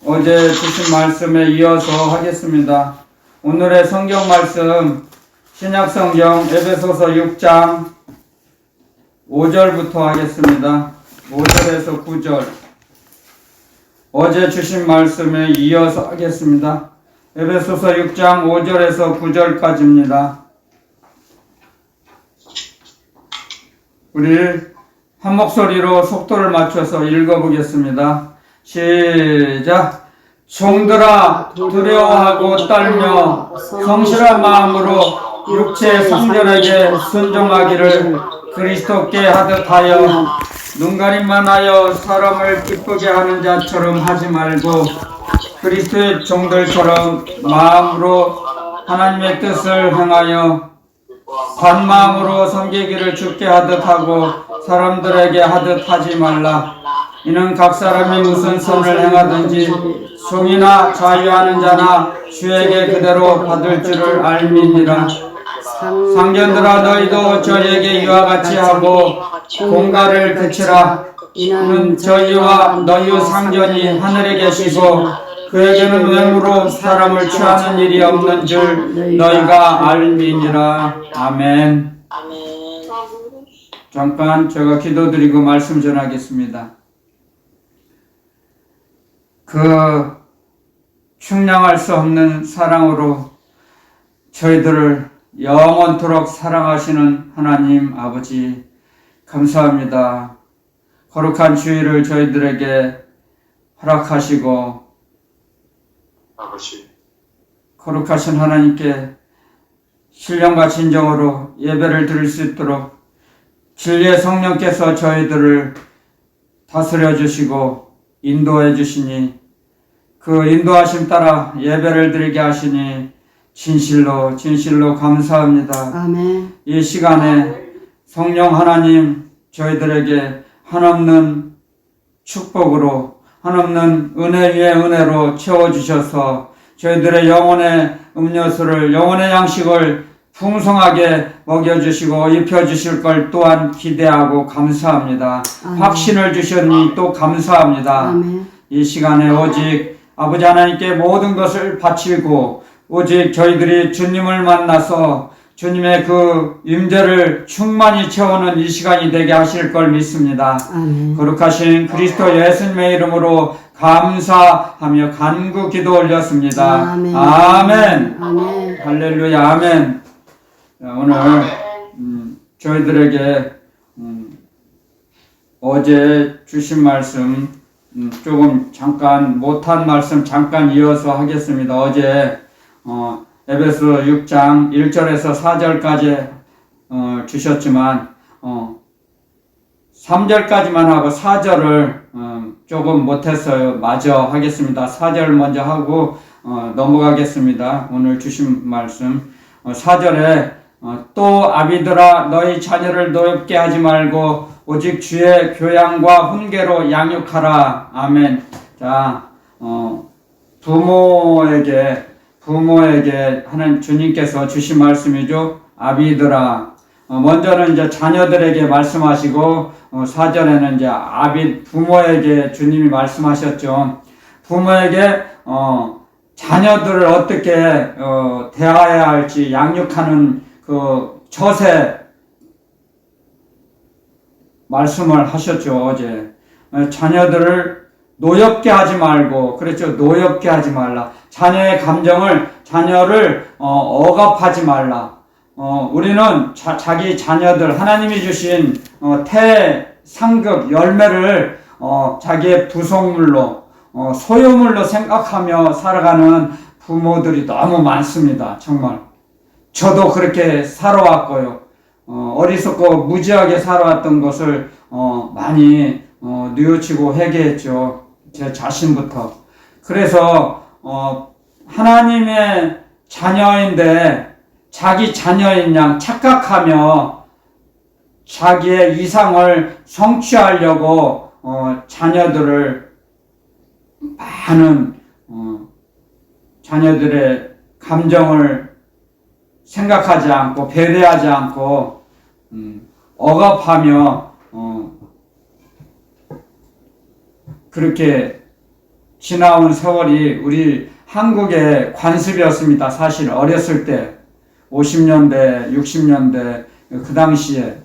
어제 주신 말씀에 이어서 하겠습니다. 오늘의 성경 말씀 신약성경 에베소서 6장 5절부터 하겠습니다. 5절에서 9절. 어제 주신 말씀에 이어서 하겠습니다. 에베소서 6장 5절에서 9절까지입니다. 우리 한 목소리로 속도를 맞춰서 읽어보겠습니다. 시작. 종들아 두려워하고 떨며 성실한 마음으로 육체 성전에게 순종하기를 그리스도께 하듯 하여 눈가림만 하여 사람을 기쁘게 하는 자처럼 하지 말고 그리스도의 종들처럼 마음으로 하나님의 뜻을 행하여 반마음으로 섬기기를 주께 하듯 하고 사람들에게 하듯 하지 말라. 이는 각 사람이 무슨 선을 행하든지 종이나 자유하는 자나 주에게 그대로 받을 줄을 알미니라. 상견들아 너희도 저희에게 이와 같이 하고 공가를 그치라. 이는 저희와 너희 상견이 하늘에 계시고 그에게는 외모로 사람을 취하는 일이 없는 줄 너희가 알미니라. 아멘. 잠깐 제가 기도드리고 말씀 전하겠습니다. 그 충량할 수 없는 사랑으로 저희들을 영원토록 사랑하시는 하나님 아버지 감사합니다. 거룩한 주일을 저희들에게 허락하시고 아버지 거룩하신 하나님께 신령과 진정으로 예배를 드릴 수 있도록 진리의 성령께서 저희들을 다스려 주시고 인도해 주시니 그 인도하심 따라 예배를 드리게 하시니 진실로 감사합니다. 아멘. 이 시간에 성령 하나님 저희들에게 한없는 축복으로 한없는 은혜 위에 은혜로 채워주셔서 저희들의 영혼의 음료수를 영혼의 양식을 풍성하게 먹여주시고 입혀주실 걸 또한 기대하고 감사합니다. 아멘. 확신을 주셨니 또 감사합니다. 아멘. 이 시간에 오직 아버지 하나님께 모든 것을 바치고 오직 저희들이 주님을 만나서 주님의 그 임재를 충만히 채우는 이 시간이 되게 하실 걸 믿습니다. 아멘. 거룩하신 그리스도 예수님의 이름으로 감사하며 간구 기도 올렸습니다. 아멘. 아멘. 아멘. 할렐루야. 아멘. 오늘 저희들에게 어제 주신 말씀 조금 잠깐 못한 말씀 잠깐 이어서 하겠습니다. 어제 에베소 6장 1절에서 4절까지 주셨지만 3절까지만 하고 4절을 조금 못했어요. 마저 하겠습니다. 4절 먼저 하고 넘어가겠습니다. 오늘 주신 말씀 4절에 또 아비들아 너희 자녀를 노엽게 하지 말고 오직 주의 교양과 훈계로 양육하라. 아멘. 자, 부모에게 하는 주님께서 주신 말씀이죠. 아비들아. 먼저는 이제 자녀들에게 말씀하시고 4절에는 이제 부모에게 주님이 말씀하셨죠. 부모에게 자녀들을 어떻게 대해야 할지 양육하는 그 처세 말씀을 하셨죠. 어제 자녀들을 노엽게 하지 말고 그랬죠. 노엽게 하지 말라. 자녀의 감정을 자녀를 억압하지 말라. 우리는 자기 자녀들 하나님이 주신 태상급 열매를 자기의 부속물로 소유물로 생각하며 살아가는 부모들이 너무 많습니다. 정말 저도 그렇게 살아왔고요. 어리석고 무지하게 살아왔던 것을 많이 뉘우치고 회개했죠. 제 자신부터. 그래서 하나님의 자녀인데 자기 자녀인 양 착각하며 자기의 이상을 성취하려고 자녀들을 많은 자녀들의 감정을 생각하지 않고 배려하지 않고 억압하며 그렇게 지나온 세월이 우리 한국의 관습이었습니다. 사실 어렸을 때 50년대, 60년대 그 당시에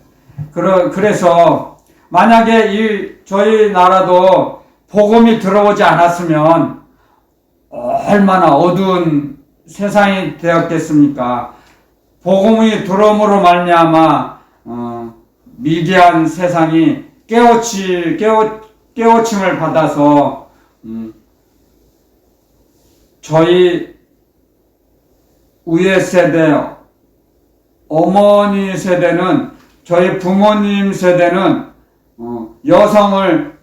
그래서 만약에 저희 나라도 복음이 들어오지 않았으면 얼마나 어두운 세상이 되었겠습니까? 복음이 들어옴으로 말미암아 미개한 세상이 깨우침을 받아서 저희 위의 세대, 어머니 세대는, 저희 부모님 세대는 여성을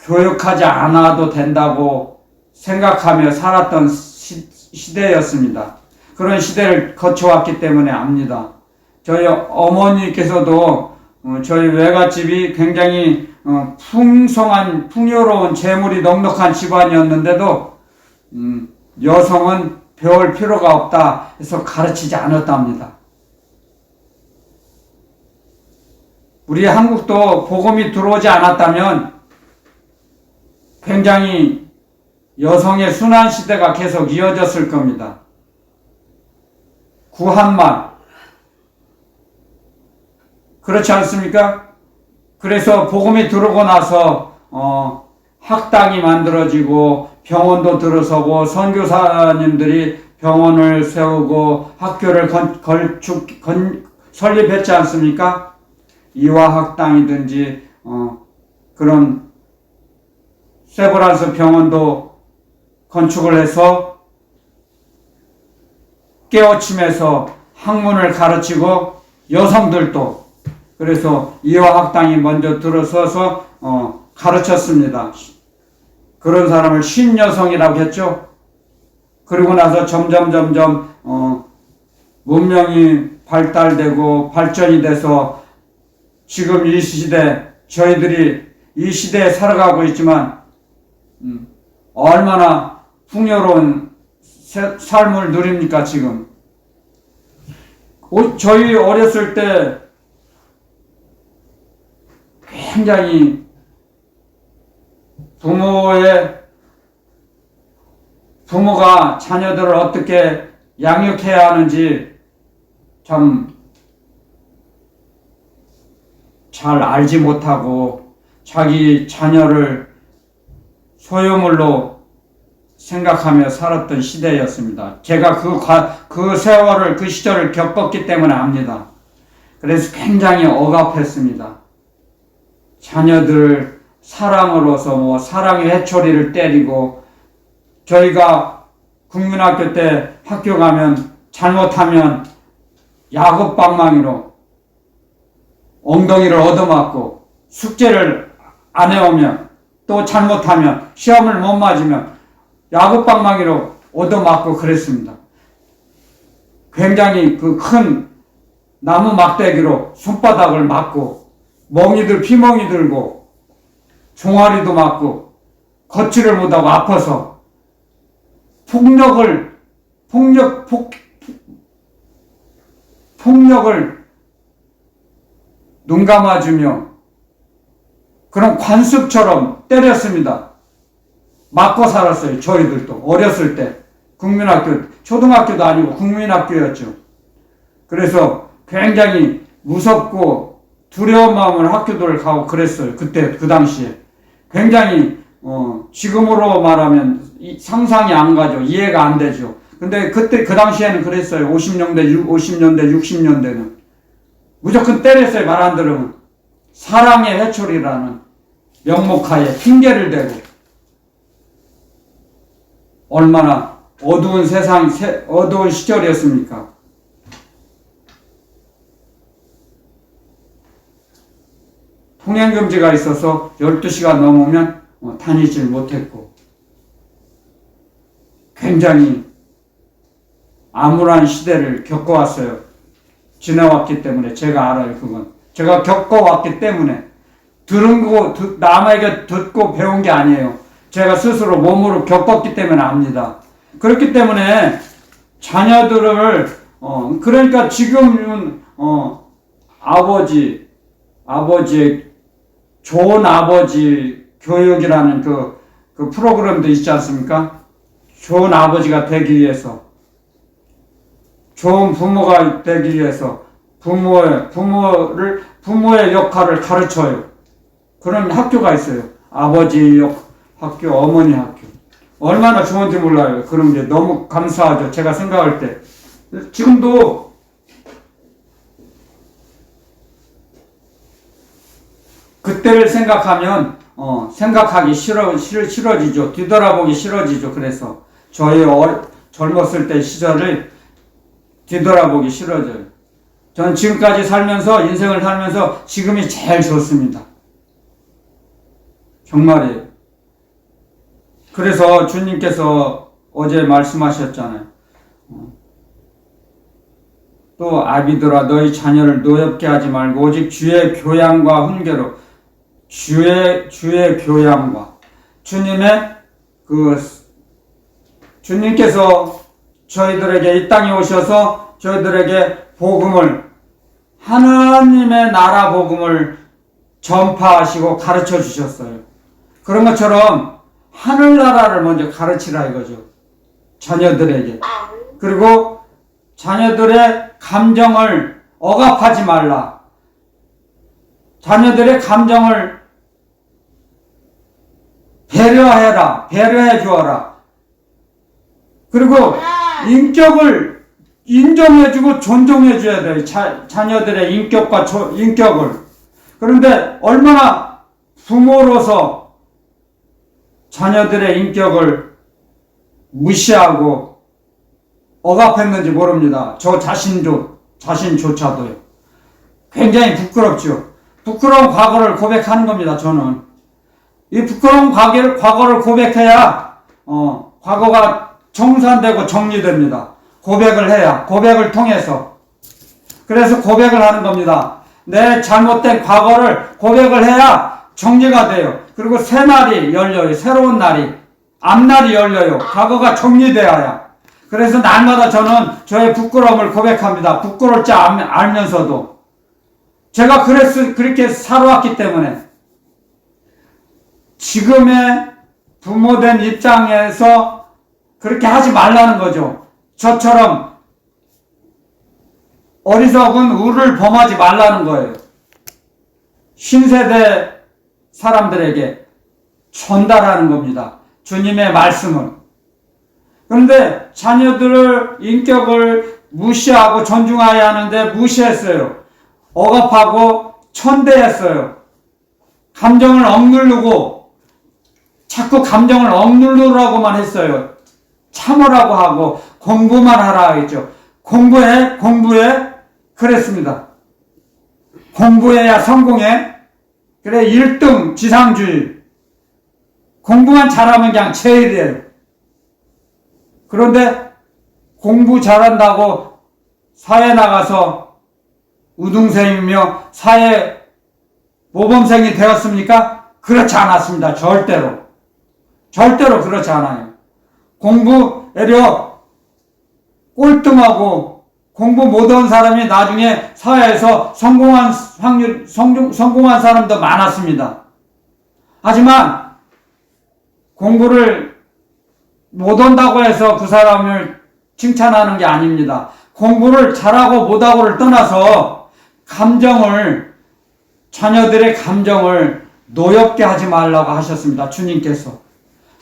교육하지 않아도 된다고 생각하며 살았던 시대였습니다. 그런 시대를 거쳐왔기 때문에 압니다. 저희 어머니께서도 저희 외갓집이 굉장히 풍성한, 풍요로운 재물이 넉넉한 집안이었는데도 여성은 배울 필요가 없다 해서 가르치지 않았답니다. 우리 한국도 복음이 들어오지 않았다면 굉장히 여성의 순환 시대가 계속 이어졌을 겁니다. 구한말 그렇지 않습니까? 그래서 복음이 들어오고 나서 학당이 만들어지고 병원도 들어서고 선교사님들이 병원을 세우고 학교를 설립했지 않습니까? 이화학당이든지 그런 세브란스 병원도 건축을 해서 깨우침에서 학문을 가르치고 여성들도 그래서 이화학당이 먼저 들어서서 가르쳤습니다. 그런 사람을 신여성이라고 했죠. 그리고 나서 점점 문명이 발달되고 발전이 돼서 지금 이 시대, 저희들이 이 시대에 살아가고 있지만 얼마나 풍요로운 삶을 누립니까 지금. 저희 어렸을 때 굉장히 부모가 자녀들을 어떻게 양육해야 하는지 참 잘 알지 못하고 자기 자녀를 소유물로 생각하며 살았던 시대였습니다. 제가 그 세월을, 그 시절을 겪었기 때문에 압니다. 그래서 굉장히 억압했습니다. 자녀들을 사랑으로서 사랑의 회초리를 때리고, 저희가 국민학교 때 학교 가면 잘못하면 야구방망이로 엉덩이를 얻어맞고, 숙제를 안 해오면 또 잘못하면 시험을 못 맞으면 야구방망이로 얻어맞고 그랬습니다. 굉장히 그 큰 나무 막대기로 손바닥을 맞고, 피멍이 들고 종아리도 맞고 걷지를 못하고 아파서 폭력을 눈 감아주며 그런 관습처럼 때렸습니다. 맞고 살았어요. 저희들도 어렸을 때 국민학교, 초등학교도 아니고 국민학교였죠. 그래서 굉장히 무섭고 두려운 마음으로 학교들을 가고 그랬어요. 그때 그 당시에 굉장히 지금으로 말하면 상상이 안 가죠. 이해가 안 되죠. 근데 그때 그 당시에는 그랬어요. 50년대 60년대는 무조건 때렸어요. 말 안 들으면 사랑의 회초리라는 명목하에 핑계를 대고. 얼마나 어두운 어두운 시절이었습니까? 통행금지가 있어서 12시가 넘으면 다니질 못했고, 굉장히 암울한 시대를 겪어왔어요. 지나왔기 때문에 제가 알아요. 그건 제가 겪어왔기 때문에, 남에게 듣고 배운 게 아니에요. 제가 스스로 몸으로 겪었기 때문에 압니다. 그렇기 때문에 자녀들을 그러니까 지금은 아버지의 좋은 아버지 교육이라는 그 프로그램도 있지 않습니까? 좋은 아버지가 되기 위해서, 좋은 부모가 되기 위해서 부모의 역할을 가르쳐요. 그런 학교가 있어요. 아버지 학교, 어머니 학교. 얼마나 좋은지 몰라요. 그런 게 너무 감사하죠. 제가 생각할 때. 지금도 그때를 생각하면 생각하기 싫어지죠. 뒤돌아보기 싫어지죠. 그래서 저희 젊었을 때 시절을 뒤돌아보기 싫어져요. 전 지금까지 살면서, 인생을 살면서 지금이 제일 좋습니다. 정말이에요. 그래서 주님께서 어제 말씀하셨잖아요. 또 아비들아, 너희 자녀를 노엽게 하지 말고 오직 주의 교양과 훈계로, 주의 교양과, 주님께서 저희들에게 이 땅에 오셔서 저희들에게 복음을, 하나님의 나라 복음을 전파하시고 가르쳐 주셨어요. 그런 것처럼 하늘나라를 먼저 가르치라 이거죠. 자녀들에게. 그리고 자녀들의 감정을 억압하지 말라. 자녀들의 감정을 배려해 주어라. 그리고 인격을 인정해주고 존중해줘야 돼요. 자녀들의 인격과 인격을. 그런데 얼마나 부모로서 자녀들의 인격을 무시하고 억압했는지 모릅니다. 저 자신조차도요. 굉장히 부끄럽죠. 부끄러운 과거를 고백하는 겁니다. 저는 이 부끄러운 과거를 고백해야 과거가 청산되고 정리됩니다. 고백을 해야, 고백을 통해서. 그래서 고백을 하는 겁니다. 내 잘못된 과거를 고백을 해야 정리가 돼요. 그리고 새 날이 열려요. 새로운 날이, 앞날이 열려요. 과거가 정리되어야. 그래서 날마다 저는 저의 부끄러움을 고백합니다. 부끄러울 줄 알면서도. 제가 그렇게 살아왔기 때문에. 지금의 부모된 입장에서 그렇게 하지 말라는 거죠. 저처럼 어리석은 우를 범하지 말라는 거예요. 신세대 사람들에게 전달하는 겁니다. 주님의 말씀을. 그런데 자녀들을 인격을 무시하고 존중해야 하는데 무시했어요. 억압하고 천대했어요. 감정을 억누르고 자꾸 감정을 억누르라고만 했어요. 참으라고 하고 공부만 하라 했죠. 공부해 그랬습니다. 공부해야 성공해. 그래 1등 지상주의. 공부만 잘하면 그냥 제일이에요. 그런데 공부 잘한다고 사회 나가서 우등생이며 사회 모범생이 되었습니까? 그렇지 않았습니다. 절대로 그렇지 않아요. 공부에려 꼴등하고 공부 못한 사람이 나중에 사회에서 성공한 사람도 많았습니다. 하지만 공부를 못한다고 해서 그 사람을 칭찬하는 게 아닙니다. 공부를 잘하고 못하고를 떠나서 자녀들의 감정을 노엽게 하지 말라고 하셨습니다. 주님께서.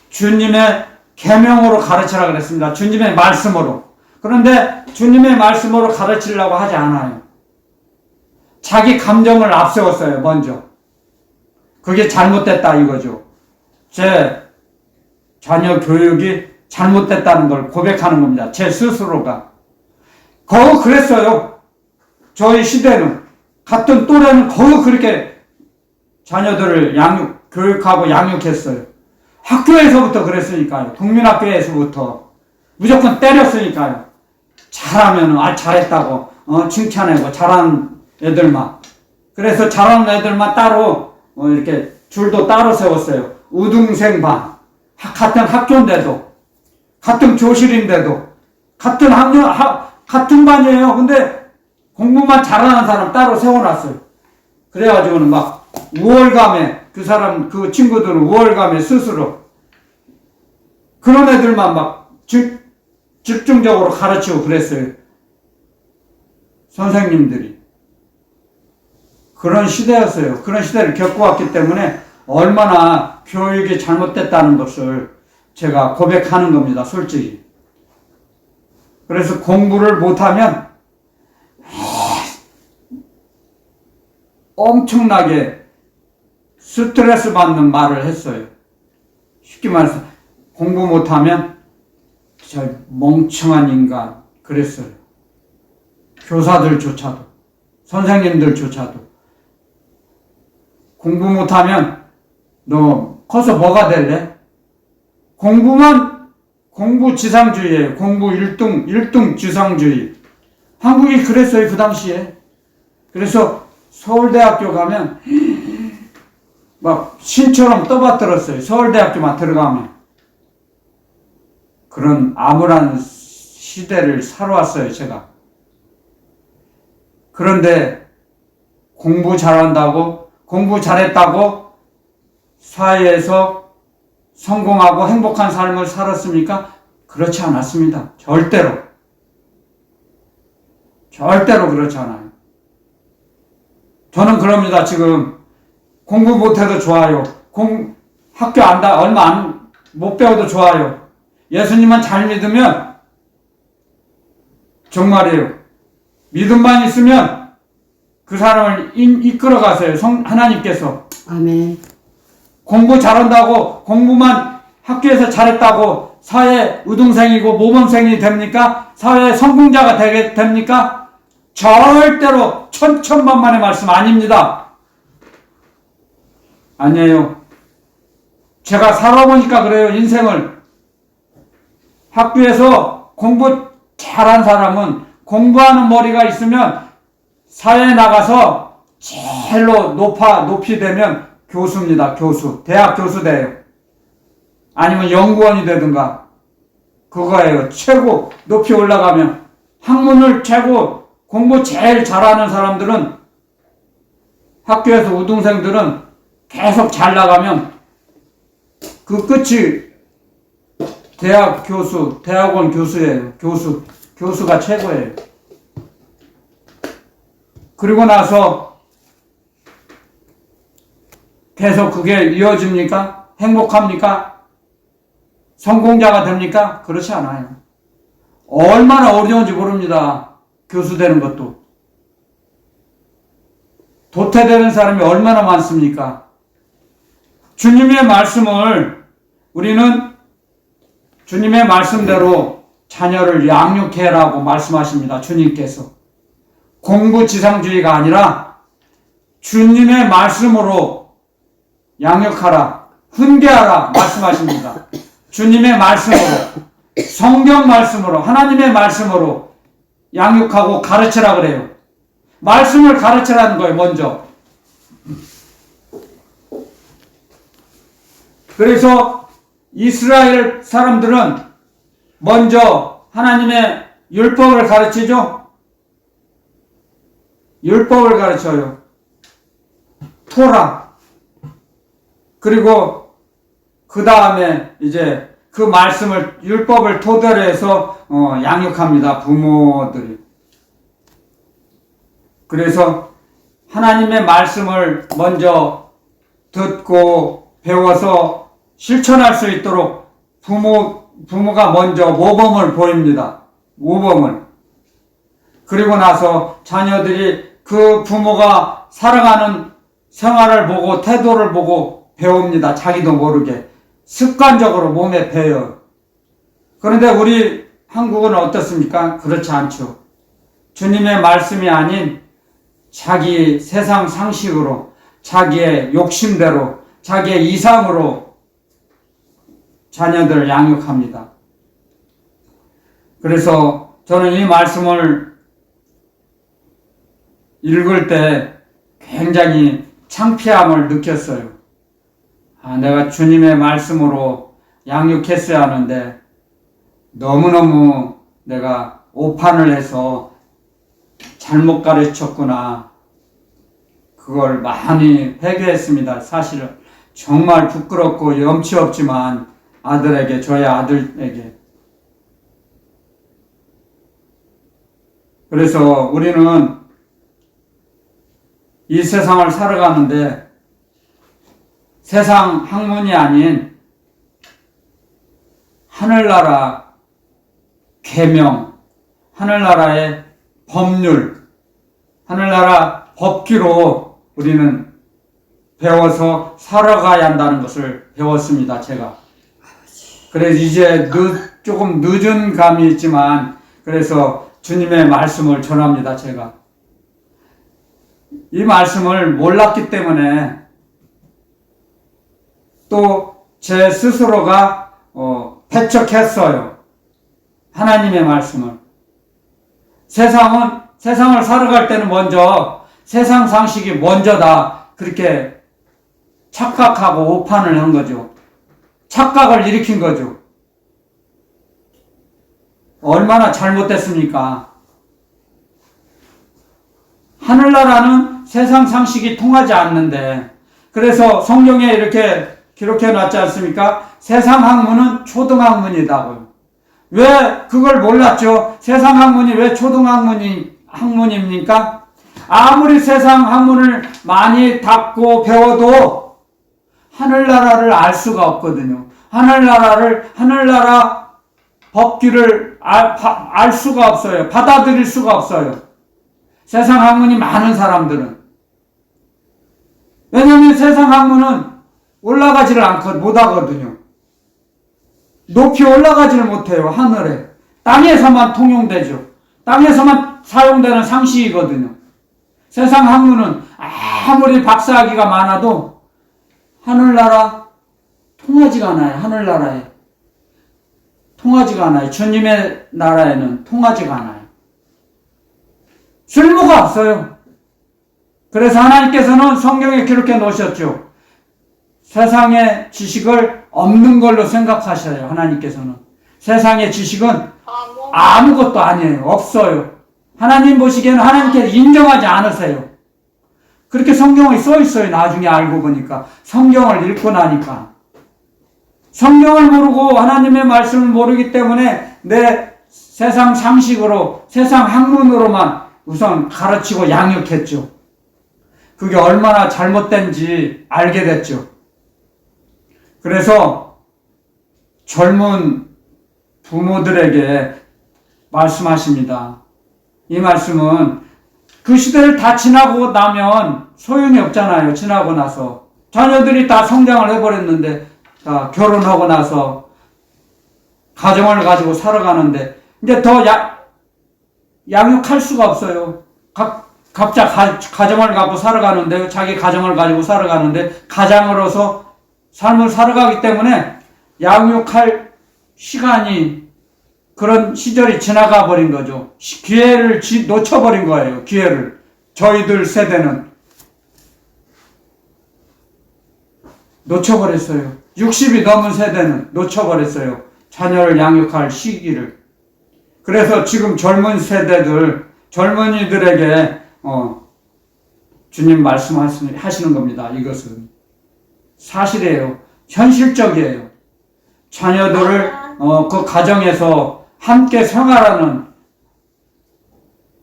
주님의 계명으로 가르치라 그랬습니다. 주님의 말씀으로. 그런데 주님의 말씀으로 가르치려고 하지 않아요. 자기 감정을 앞세웠어요. 먼저. 그게 잘못됐다 이거죠. 제 자녀 교육이 잘못됐다는 걸 고백하는 겁니다. 제 스스로가. 거의 그랬어요. 저희 시대는. 같은 또래는 거의 그렇게 자녀들을 교육하고 양육했어요. 학교에서부터 그랬으니까요. 국민학교에서부터. 무조건 때렸으니까요. 잘하면 잘했다고 칭찬하고 잘하는 애들만. 그래서 잘하는 애들만 따로 이렇게 줄도 따로 세웠어요. 우등생 반. 같은 학교인데도, 같은 교실인데도, 같은 반이에요. 근데 공부만 잘하는 사람 따로 세워놨어요. 그래가지고는 막 우월감에, 그 친구들은 우월감에 스스로 그런 애들만 막 집중적으로 가르치고 그랬어요. 선생님들이. 그런 시대였어요. 그런 시대를 겪어왔기 때문에 얼마나 교육이 잘못됐다는 것을 제가 고백하는 겁니다. 솔직히. 그래서 공부를 못하면 엄청나게 스트레스 받는 말을 했어요. 쉽게 말해서 공부 못하면 저 멍청한 인간 그랬어요. 교사들조차도 선생님들조차도 공부 못하면 너 커서 뭐가 될래? 공부 지상주의예요. 공부 1등 지상주의. 한국이 그랬어요. 그 당시에. 그래서 서울대학교 가면 막 신처럼 떠받들었어요. 서울대학교만 들어가면. 그런 암울한 시대를 살아왔어요. 제가. 그런데 공부 잘한다고 공부 잘했다고 사회에서 성공하고 행복한 삶을 살았습니까? 그렇지 않았습니다. 절대로. 절대로 그렇지 않아요. 저는 그럽니다. 지금 공부 못해도 좋아요. 학교 얼마 못 배워도 좋아요. 예수님만 잘 믿으면 정말이에요. 믿음만 있으면 그 사람을 이끌어 가세요. 하나님께서. 아멘. 공부 잘한다고 공부만 학교에서 잘했다고 사회 우등생이고 모범생이 됩니까? 사회 성공자가 됩니까? 절대로 천천만만의 말씀 아닙니다. 아니에요. 제가 살아보니까 그래요. 인생을. 학교에서 공부 잘한 사람은 공부하는 머리가 있으면 사회에 나가서 제일로 높이 되면 교수입니다. 교수. 대학 교수 돼요. 아니면 연구원이 되든가. 그거예요. 최고 높이 올라가면. 학문을 최고 공부 제일 잘하는 사람들은 학교에서 우등생들은 계속 잘 나가면 그 끝이 대학 교수, 대학원 교수예요. 교수가 최고예요. 그리고 나서 계속 그게 이어집니까? 행복합니까? 성공자가 됩니까? 그렇지 않아요. 얼마나 어려운지 모릅니다. 교수 되는 것도. 도태되는 사람이 얼마나 많습니까? 주님의 말씀을 우리는 주님의 말씀대로 자녀를 양육해라고 말씀하십니다. 주님께서. 공부지상주의가 아니라 주님의 말씀으로 양육하라, 훈계하라 말씀하십니다. 주님의 말씀으로, 성경 말씀으로, 하나님의 말씀으로 양육하고 가르치라 그래요. 말씀을 가르치라는 거예요, 먼저. 그래서 이스라엘 사람들은 먼저 하나님의 율법을 가르치죠. 율법을 가르쳐요. 토라. 그리고 그 다음에 이제 그 말씀을 율법을 토대로 해서 양육합니다. 부모들이. 그래서 하나님의 말씀을 먼저 듣고 배워서 실천할 수 있도록 부모가 먼저 모범을 보입니다. 모범을. 그리고 나서 자녀들이 그 부모가 살아가는 생활을 보고 태도를 보고 배웁니다. 자기도 모르게. 습관적으로 몸에 배요. 그런데 우리 한국은 어떻습니까? 그렇지 않죠. 주님의 말씀이 아닌 자기 세상 상식으로, 자기의 욕심대로, 자기의 이상으로 자녀들을 양육합니다. 그래서 저는 이 말씀을 읽을 때 굉장히 창피함을 느꼈어요. 내가 주님의 말씀으로 양육했어야 하는데 너무너무 내가 오판을 해서 잘못 가르쳤구나. 그걸 많이 회개했습니다. 사실은 정말 부끄럽고 염치 없지만 아들에게, 저의 아들에게. 그래서 우리는 이 세상을 살아가는데 세상 학문이 아닌 하늘나라 계명, 하늘나라의 법률, 하늘나라 법규로 우리는 배워서 살아가야 한다는 것을 배웠습니다, 제가. 그래서 이제 조금 늦은 감이 있지만, 그래서 주님의 말씀을 전합니다, 제가. 이 말씀을 몰랐기 때문에 또 제 스스로가 배척했어요. 하나님의 말씀을. 세상을 살아갈 때는 먼저 세상 상식이 먼저다. 그렇게 착각하고 오판을 한 거죠. 착각을 일으킨 거죠. 얼마나 잘못됐습니까? 하늘나라는 세상 상식이 통하지 않는데, 그래서 성경에 이렇게 기록해 놨지 않습니까? 세상 학문은 초등학문이다고요. 왜 그걸 몰랐죠? 세상 학문이 왜 학문입니까? 아무리 세상 학문을 많이 닦고 배워도 하늘나라를 알 수가 없거든요. 하늘나라 법규를 알 수가 없어요. 받아들일 수가 없어요. 세상 학문이 많은 사람들은. 왜냐하면 세상 학문은 올라가지를 못하거든요. 높이 올라가지를 못해요, 하늘에. 땅에서만 통용되죠. 땅에서만 사용되는 상식이거든요. 세상 학문은 아무리 박사학위가 많아도 하늘나라 통하지가 않아요, 하늘나라에. 통하지가 않아요. 주님의 나라에는 통하지가 않아요. 쓸모가 없어요. 그래서 하나님께서는 성경에 기록해 놓으셨죠. 세상의 지식을 없는 걸로 생각하셔요, 하나님께서는. 세상의 지식은 아무것도 아니에요. 없어요. 하나님 보시기에는 하나님께서 인정하지 않으세요. 그렇게 성경에 써 있어요, 나중에 알고 보니까. 성경을 읽고 나니까. 성경을 모르고 하나님의 말씀을 모르기 때문에 내 세상 상식으로, 세상 학문으로만 우선 가르치고 양육했죠. 그게 얼마나 잘못된지 알게 됐죠. 그래서 젊은 부모들에게 말씀하십니다. 이 말씀은 그 시대를 다 지나고 나면 소용이 없잖아요. 지나고 나서. 자녀들이 다 성장을 해버렸는데, 다 결혼하고 나서 가정을 가지고 살아가는데, 이제 더 양육할 수가 없어요. 각자 가정을 갖고 살아가는데, 자기 가정을 가지고 살아가는데, 가장으로서 삶을 살아가기 때문에 양육할 시간이, 그런 시절이 지나가 버린 거죠. 기회를 놓쳐버린 거예요. 기회를. 저희들 세대는 놓쳐버렸어요. 60이 넘은 세대는 놓쳐버렸어요. 자녀를 양육할 시기를. 그래서 지금 젊은 세대들, 젊은이들에게 주님 말씀하시는 겁니다. 이것은 사실이에요. 현실적이에요. 자녀들을 그 가정에서 함께 생활하는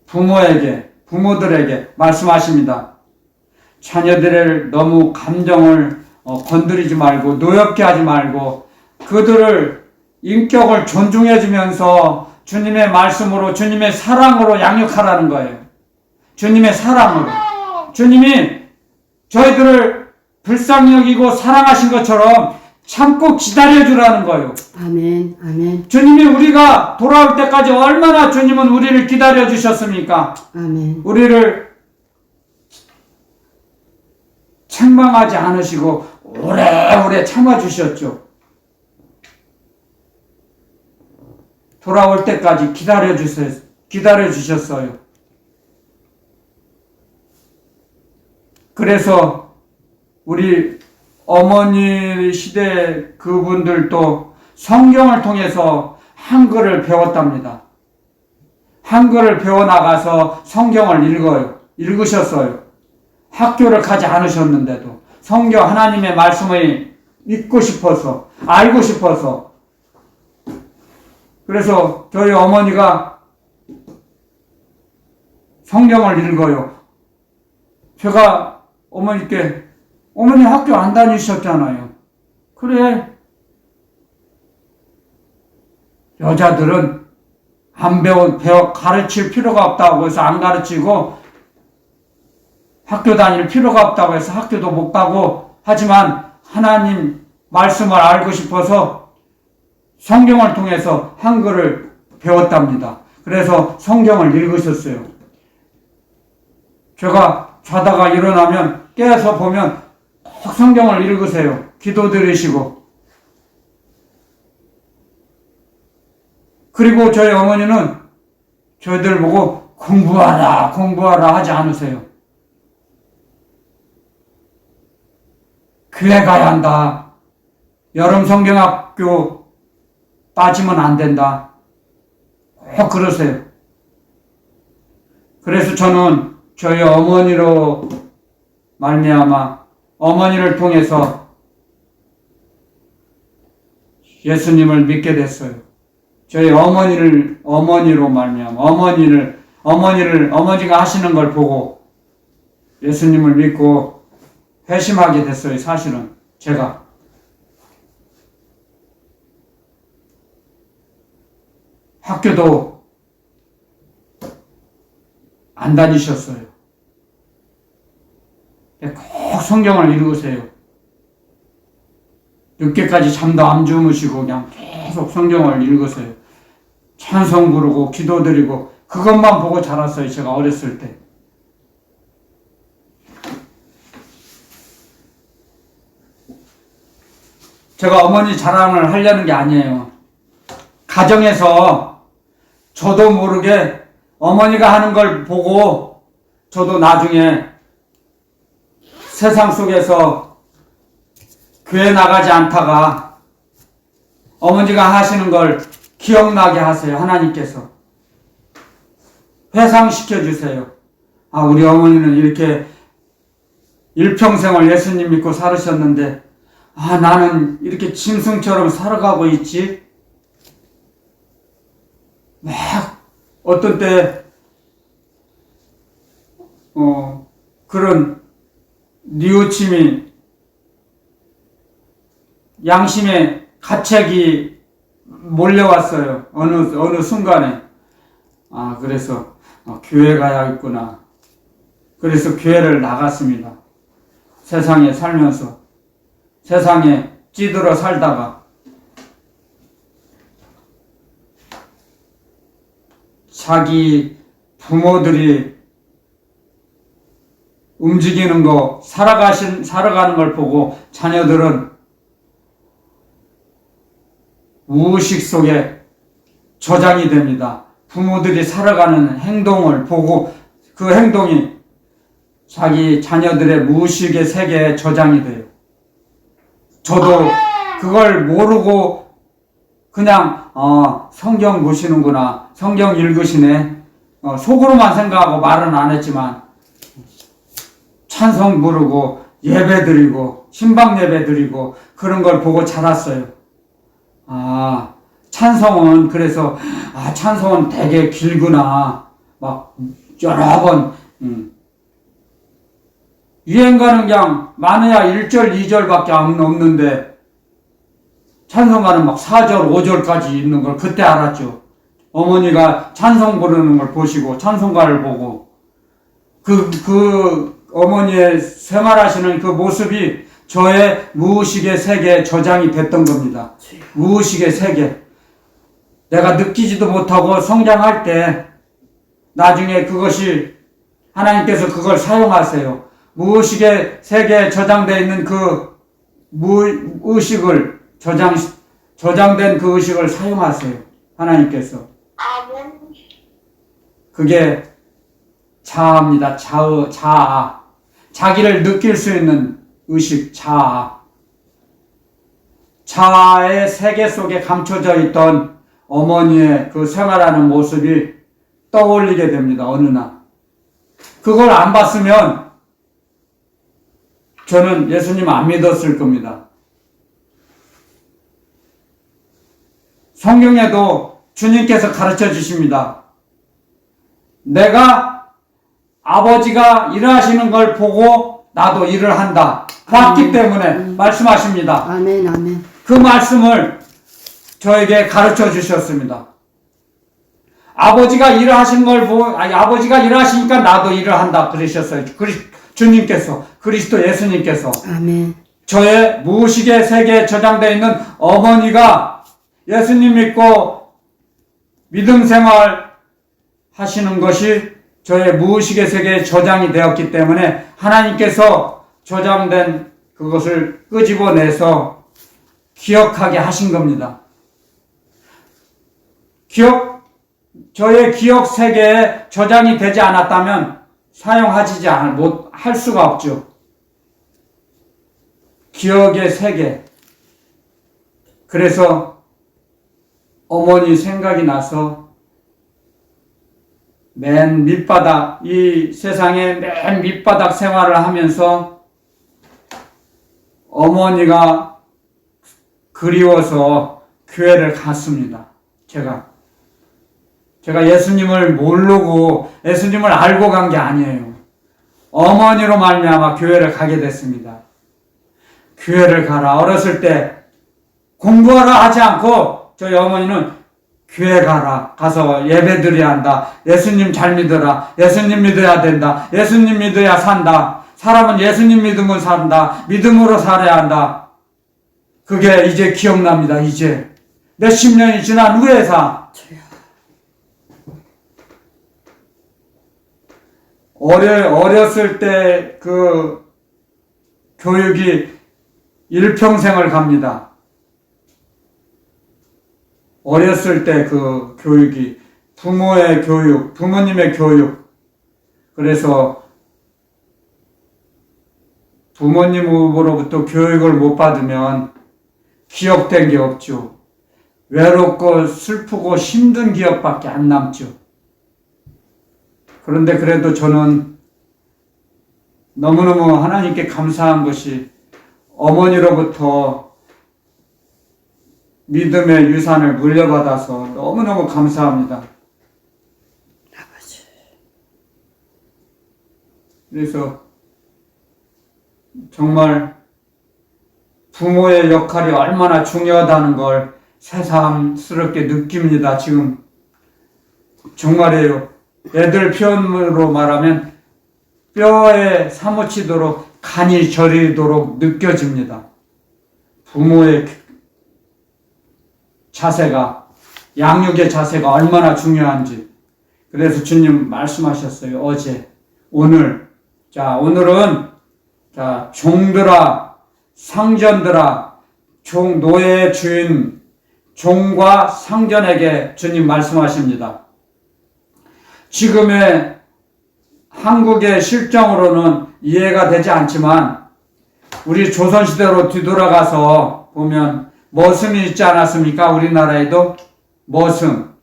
부모들에게 말씀하십니다. 자녀들을 너무 감정을 건드리지 말고, 노엽게 하지 말고, 그들을 인격을 존중해주면서 주님의 말씀으로, 주님의 사랑으로 양육하라는 거예요. 주님의 사랑으로. 주님이 저희들을 불쌍히 여기고 사랑하신 것처럼 참고 기다려주라는 거예요. 아멘, 아멘. 주님이 우리가 돌아올 때까지 얼마나 주님은 우리를 기다려주셨습니까? 아멘. 우리를 책망하지 않으시고 오래오래 참아주셨죠. 돌아올 때까지 기다려주셨어요. 그래서 우리 어머니 시대 그분들도 성경을 통해서 한글을 배웠답니다. 한글을 배워나가서 성경을 읽으셨어요. 학교를 가지 않으셨는데도 성경 하나님의 말씀의 읽고 싶어서, 알고 싶어서. 그래서 저희 어머니가 성경을 읽어요. 제가 어머니께, 어머니 학교 안 다니셨잖아요. 그래. 여자들은 안 가르칠 필요가 없다고 해서 안 가르치고, 학교 다닐 필요가 없다고 해서 학교도 못 가고, 하지만 하나님 말씀을 알고 싶어서 성경을 통해서 한글을 배웠답니다. 그래서 성경을 읽으셨어요. 제가 자다가 일어나면 깨서 보면 꼭 성경을 읽으세요. 기도 들으시고. 그리고 저희 어머니는 저희들 보고 공부하라, 공부하라 하지 않으세요. 교회 가야 한다. 여름 성경학교 빠지면 안 된다. 꼭 그러세요. 그래서 저는 저희 어머니로 말미암아 어머니를 통해서 예수님을 믿게 됐어요. 저희 어머니로 말미암아 어머니가 하시는 걸 보고 예수님을 믿고 회심하게 됐어요. 사실은 제가. 학교도 안 다니셨어요. 꼭 성경을 읽으세요. 늦게까지 잠도 안 주무시고 그냥 계속 성경을 읽으세요. 찬송 부르고 기도드리고 그것만 보고 자랐어요. 제가 어렸을 때. 제가 어머니 자랑을 하려는 게 아니에요. 가정에서 저도 모르게 어머니가 하는 걸 보고 저도 나중에 세상 속에서 교회 나가지 않다가 어머니가 하시는 걸 기억나게 하세요. 하나님께서. 회상시켜 주세요. 아, 우리 어머니는 이렇게 일평생을 예수님 믿고 살으셨는데 아, 나는 이렇게 짐승처럼 살아가고 있지? 막 어떤 때 그런 뉘우침이 양심의 가책이 몰려왔어요. 어느 순간에. 아, 그래서 교회 가야겠구나. 그래서 교회를 나갔습니다. 세상에 살면서. 세상에 찌들어 살다가 자기 부모들이 움직이는 거, 살아가는 걸 보고 자녀들은 무의식 속에 저장이 됩니다. 부모들이 살아가는 행동을 보고 그 행동이 자기 자녀들의 무의식의 세계에 저장이 돼요. 저도 그걸 모르고 그냥 성경 보시는구나, 성경 읽으시네, 속으로만 생각하고 말은 안 했지만 찬송 부르고 예배 드리고 신방 예배 드리고 그런 걸 보고 자랐어요. 찬송은 그래서 찬송은 되게 길구나, 막 여러 번 유행가는 그냥 많아야 1절, 2절밖에 없는데 찬송가는 막 4절, 5절까지 있는 걸 그때 알았죠. 어머니가 찬송 부르는 걸 보시고 찬송가를 보고 그 어머니의 생활하시는 그 모습이 저의 무의식의 세계에 저장이 됐던 겁니다. 무의식의 세계. 내가 느끼지도 못하고 성장할 때 나중에 그것이 하나님께서 그걸 사용하세요. 무의식의 세계에 저장되어 있는 그 무의식을 저장된 그 의식을 사용하세요. 하나님께서. 그게 자아입니다. 자아. 자기를 느낄 수 있는 의식, 자아. 자아의 세계 속에 감춰져 있던 어머니의 그 생활하는 모습이 떠올리게 됩니다. 어느 날. 그걸 안 봤으면 저는 예수님 안 믿었을 겁니다. 성경에도 주님께서 가르쳐 주십니다. 내가 아버지가 일하시는 걸 보고 나도 일을 한다. 봤기 때문에 말씀하십니다. 아멘, 아멘. 그 말씀을 저에게 가르쳐 주셨습니다. 아버지가 일하신 걸 보고, 아버지가 일하시니까 나도 일을 한다. 그러셨어요. 주님께서, 그리스도 예수님께서. 아멘. 저의 무의식의 세계에 저장되어 있는 어머니가 예수님 믿고 믿음 생활 하시는 것이 저의 무의식의 세계에 저장이 되었기 때문에 하나님께서 저장된 그것을 끄집어내서 기억하게 하신 겁니다. 저의 기억 세계에 저장이 되지 않았다면 사용하지 할 수가 없죠. 기억의 세계. 그래서 어머니 생각이 나서 맨 밑바닥, 이 세상의 맨 밑바닥 생활을 하면서 어머니가 그리워서 교회를 갔습니다. 제가 예수님을 모르고 예수님을 알고 간 게 아니에요. 어머니로 말미암아 교회를 가게 됐습니다. 교회를 가라. 어렸을 때 공부하라 하지 않고 저희 어머니는 교회 가라. 가서 예배 드려야 한다. 예수님 잘 믿어라. 예수님 믿어야 된다. 예수님 믿어야 산다. 사람은 예수님 믿으면 산다. 믿음으로 살아야 한다. 그게 이제 기억납니다. 이제 몇십 년이 지난 후에서 어렸을 때 그 교육이 일평생을 갑니다. 어렸을 때 그 교육이 부모의 교육, 부모님의 교육. 그래서 부모님으로부터 교육을 못 받으면 기억된 게 없죠. 외롭고 슬프고 힘든 기억밖에 안 남죠. 그런데 그래도 저는 너무너무 하나님께 감사한 것이 어머니로부터 믿음의 유산을 물려받아서 너무너무 감사합니다. 아버지. 그래서 정말 부모의 역할이 얼마나 중요하다는 걸 새삼스럽게 느낍니다. 지금 정말이에요. 애들 표현으로 말하면 뼈에 사무치도록 간이 저리도록 느껴집니다. 부모의 자세가, 양육의 자세가 얼마나 중요한지. 그래서 주님 말씀하셨어요. 어제, 오늘. 자, 오늘은 종들아, 상전들아, 노예의 주인, 종과 상전에게 주님 말씀하십니다. 지금의 한국의 실정으로는 이해가 되지 않지만 우리 조선시대로 뒤돌아가서 보면 머슴이 있지 않았습니까? 우리나라에도 머슴,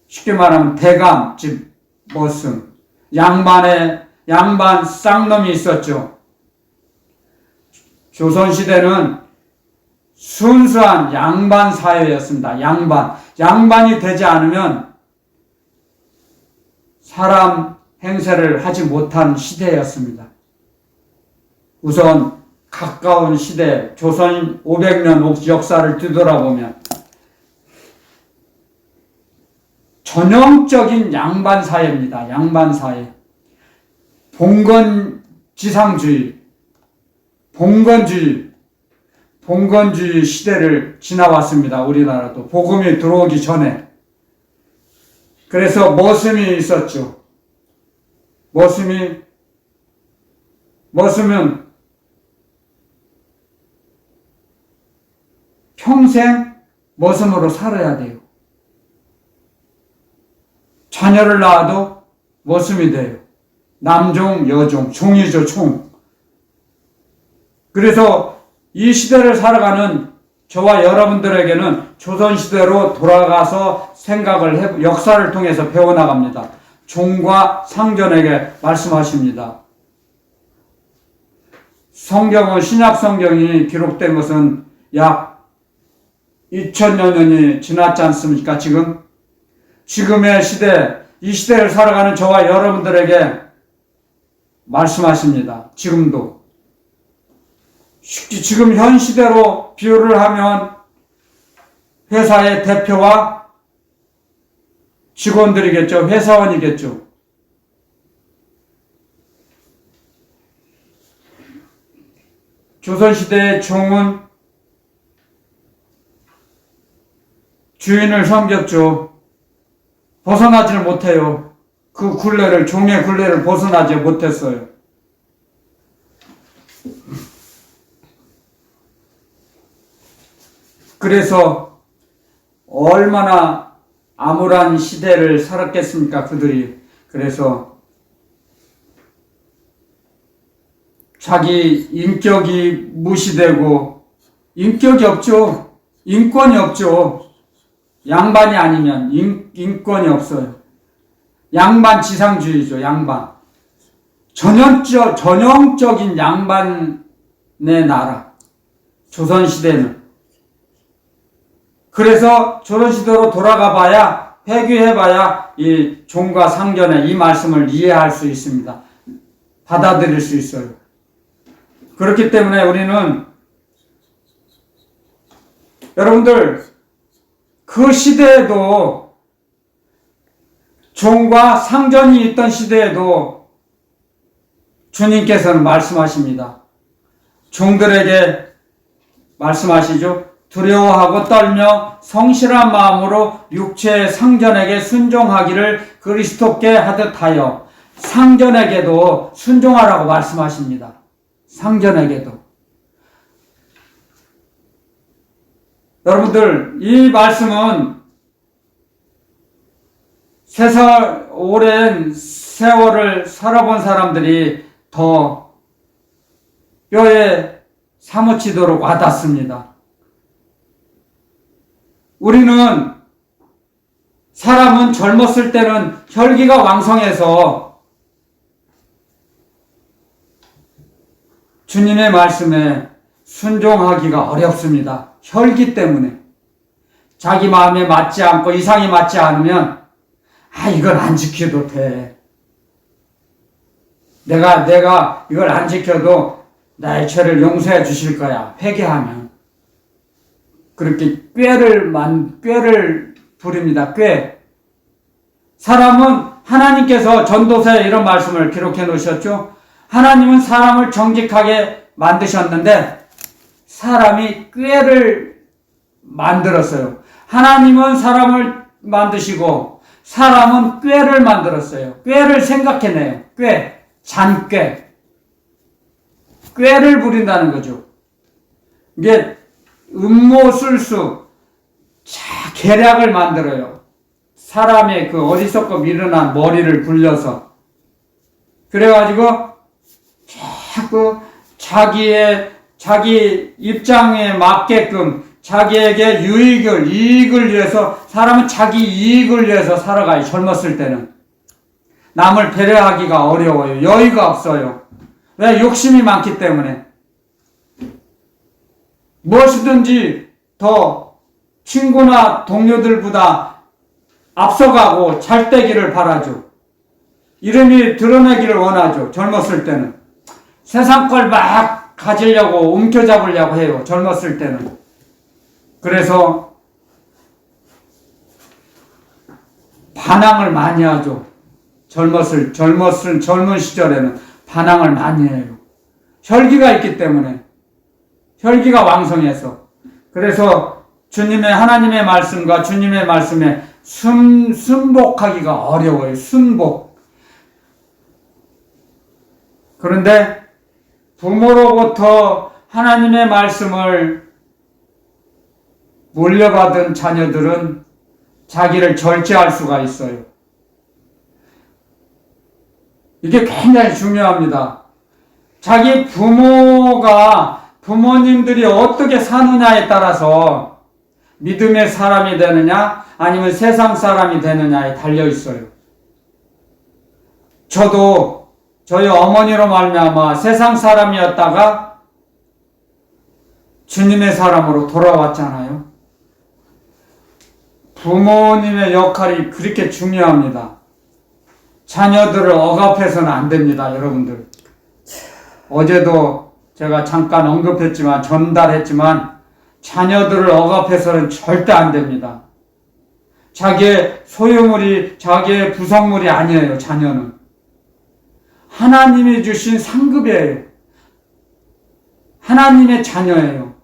쉽게 말하면 대감집 머슴, 양반 쌍놈이 있었죠. 조선시대는 순수한 양반 사회였습니다. 양반이 되지 않으면 사람 행세를 하지 못한 시대였습니다. 우선 가까운 시대, 조선 500년 역사를 뒤돌아보면 전형적인 양반 사회입니다. 양반 사회. 봉건지상주의, 봉건주의 시대를 지나왔습니다. 우리나라도 복음이 들어오기 전에. 그래서 머슴이 있었죠. 머슴은 평생 머슴으로 살아야 돼요. 자녀를 낳아도 머슴이 돼요. 남종, 여종, 종이죠, 총. 그래서 이 시대를 살아가는 저와 여러분들에게는 조선시대로 돌아가서 역사를 통해서 배워나갑니다. 종과 상전에게 말씀하십니다. 성경은, 신약 성경이 기록된 것은 약 2000여 년이 지났지 않습니까? 지금의 시대, 이 시대를 살아가는 저와 여러분들에게 말씀하십니다. 지금도. 지금 현 시대로 비유를 하면 회사의 대표와 직원들이겠죠. 회사원이겠죠. 조선시대의 종은 주인을 섬겼죠. 벗어나지를 못해요. 그 굴레를, 종의 굴레를 벗어나지 못했어요. 그래서 얼마나 암울한 시대를 살았겠습니까, 그들이. 그래서 자기 인격이 무시되고, 인격이 없죠. 인권이 없죠. 양반이 아니면 인권이 없어요. 양반 지상주의죠, 양반. 전형적인 양반의 나라. 조선시대는. 그래서 조선시대로 돌아가 봐야, 회귀해 봐야 이 종과 상견의 이 말씀을 이해할 수 있습니다. 받아들일 수 있어요. 그렇기 때문에 우리는 여러분들 그 시대에도 종과 상전이 있던 시대에도 주님께서는 말씀하십니다. 종들에게 말씀하시죠. 두려워하고 떨며 성실한 마음으로 육체의 상전에게 순종하기를 그리스도께 하듯 하여 상전에게도 순종하라고 말씀하십니다. 상전에게도. 여러분들, 이 말씀은 오랜 세월을 살아본 사람들이 더 뼈에 사무치도록 와닿습니다. 사람은 젊었을 때는 혈기가 왕성해서 주님의 말씀에 순종하기가 어렵습니다. 혈기 때문에. 자기 마음에 맞지 않고 이상이 맞지 않으면 이걸 안 지켜도 돼. 내가 이걸 안 지켜도 나의 죄를 용서해 주실 거야. 회개하면. 그렇게 꾀를 부립니다. 꾀. 사람은 하나님께서 전도서에 이런 말씀을 기록해 놓으셨죠. 하나님은 사람을 정직하게 만드셨는데 사람이 꾀를 만들었어요. 하나님은 사람을 만드시고 사람은 꾀를 만들었어요. 꾀를 생각해내요. 잔꾀. 꾀를 부린다는 거죠. 이게 음모술수, 계략을 만들어요. 사람의 그 어리석고 미련한 머리를 굴려서. 그래가지고 자꾸 자기 입장에 맞게끔 자기에게 이익을 위해서, 사람은 자기 이익을 위해서 살아가요. 젊었을 때는. 남을 배려하기가 어려워요. 여유가 없어요. 왜? 욕심이 많기 때문에. 무엇이든지 더 친구나 동료들보다 앞서가고 잘되기를 바라죠. 이름이 드러내기를 원하죠. 젊었을 때는. 세상 걸 막 가지려고 움켜잡으려고 해요. 젊었을 때는. 그래서 반항을 많이 하죠. 젊은 시절에는 반항을 많이 해요. 혈기가 있기 때문에. 혈기가 왕성해서. 그래서 하나님의 말씀과 주님의 말씀에 순복하기가 어려워요. 순복. 그런데 부모로부터 하나님의 말씀을 물려받은 자녀들은 자기를 절제할 수가 있어요. 이게 굉장히 중요합니다. 자기 부모님들이 어떻게 사느냐에 따라서 믿음의 사람이 되느냐 아니면 세상 사람이 되느냐에 달려 있어요. 저도 저희 어머니로 말미암아 세상 사람이었다가 주님의 사람으로 돌아왔잖아요. 부모님의 역할이 그렇게 중요합니다. 자녀들을 억압해서는 안 됩니다, 여러분들. 어제도 제가 잠깐 언급했지만, 전달했지만, 자녀들을 억압해서는 절대 안 됩니다. 자기의 소유물이, 자기의 부속물이 아니에요, 자녀는. 하나님이 주신 상급이에요. 하나님의 자녀예요.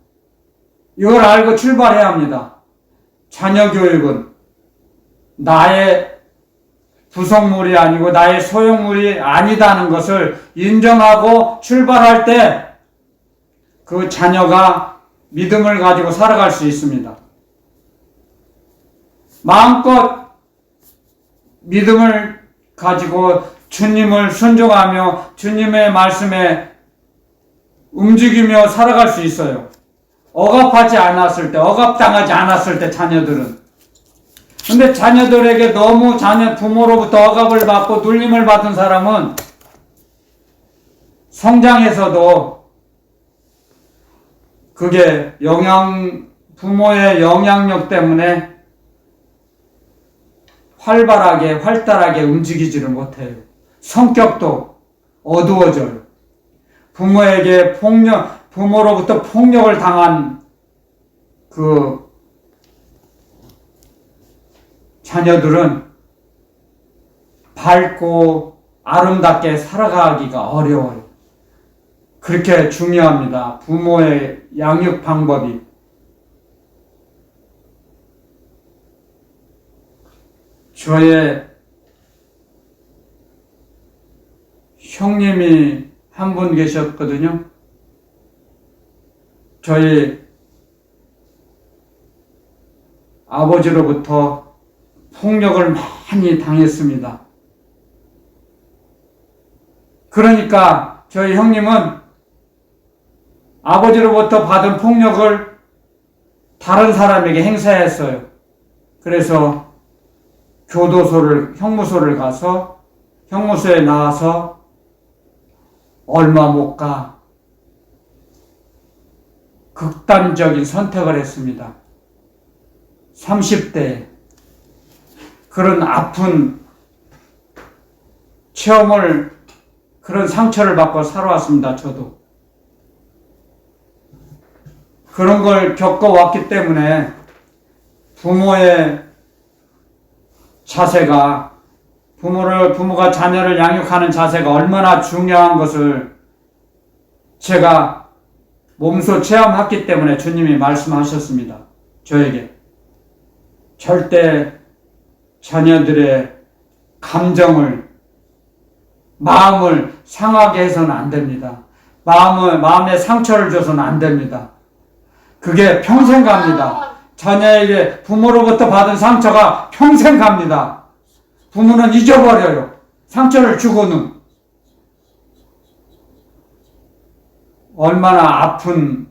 이걸 알고 출발해야 합니다. 자녀 교육은 나의 부속물이 아니고 나의 소유물이 아니다는 것을 인정하고 출발할 때 그 자녀가 믿음을 가지고 살아갈 수 있습니다. 마음껏 믿음을 가지고 주님을 순종하며 주님의 말씀에 움직이며 살아갈 수 있어요. 억압하지 않았을 때, 억압당하지 않았을 때 자녀들은. 근데 자녀들에게 너무 부모로부터 억압을 받고 눌림을 받은 사람은 성장에서도 그게 부모의 영향력 때문에 활달하게 움직이지를 못해요. 성격도 어두워져요. 부모로부터 폭력을 당한 그 자녀들은 밝고 아름답게 살아가기가 어려워요. 그렇게 중요합니다. 부모의 양육 방법이. 저의 형님이 한 분 계셨거든요. 저희 아버지로부터 폭력을 많이 당했습니다. 그러니까 저희 형님은 아버지로부터 받은 폭력을 다른 사람에게 행사했어요. 그래서 형무소를 가서 형무소에 나와서 얼마 못 가 극단적인 선택을 했습니다. 30대에 그런 아픈 그런 상처를 받고 살아왔습니다. 저도 그런 걸 겪어왔기 때문에 부모의 자세가 부모가 자녀를 양육하는 자세가 얼마나 중요한 것을 제가 몸소 체험했기 때문에 주님이 말씀하셨습니다. 저에게 절대 자녀들의 마음을 상하게 해서는 안 됩니다. 마음에 상처를 줘서는 안 됩니다. 그게 평생 갑니다. 자녀에게 부모로부터 받은 상처가 평생 갑니다. 부모는 잊어버려요. 상처를 주고는. 얼마나 아픈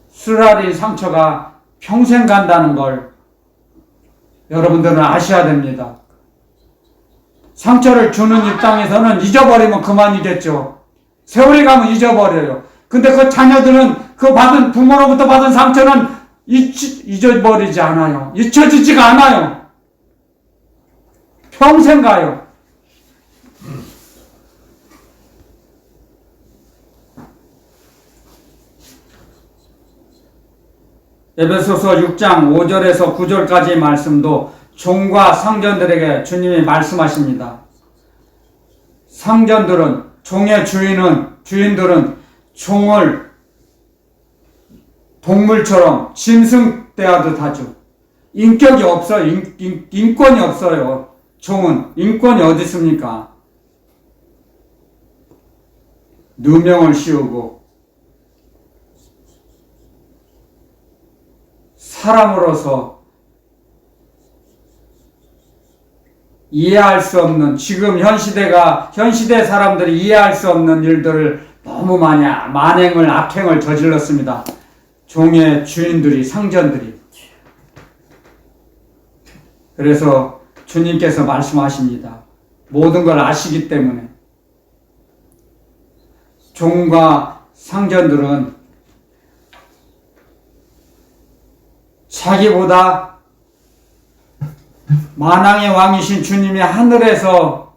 쓰라린 상처가 평생 간다는 걸 여러분들은 아셔야 됩니다. 상처를 주는 입장에서는 잊어버리면 그만이겠죠. 세월이 가면 잊어버려요. 근데 그 자녀들은 부모로부터 받은 상처는 잊어버리지 않아요. 잊혀지지가 않아요. 평생 가요. 에베소서 6장 5절에서 9절까지의 말씀도 종과 상전들에게 주님이 말씀하십니다. 종의 주인들은 종을 동물처럼 짐승대하듯 하죠. 인격이 없어요. 인권이 없어요. 종은 인권이 어디 있습니까? 누명을 씌우고 사람으로서 이해할 수 없는, 지금 현 시대 사람들이 이해할 수 없는 일들을 너무 만행을, 악행을 저질렀습니다. 종의 주인들이, 상전들이. 그래서 주님께서 말씀하십니다. 모든 걸 아시기 때문에 종과 상전들은 자기보다 만왕의 왕이신 주님이 하늘에서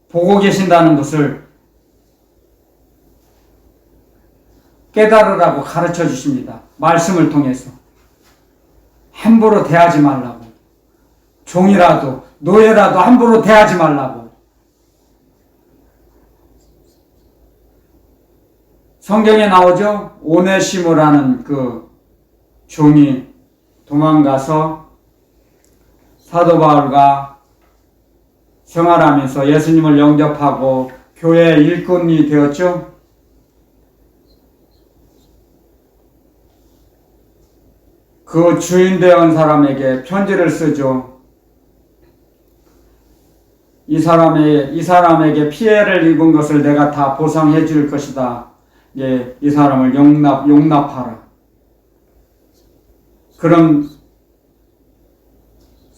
보고 계신다는 것을 깨달으라고 가르쳐 주십니다. 말씀을 통해서. 함부로 대하지 말라고. 종이라도 노예라도 함부로 대하지 말라고. 성경에 나오죠. 오네시모라는 그 종이 도망가서 사도 바울과 생활하면서 예수님을 영접하고 교회 일꾼이 되었죠. 그 주인 되온 사람에게 편지를 쓰죠. 이 사람에게 피해를 입은 것을 내가 다 보상해 줄 것이다. 예, 이 사람을 용납하라. 그런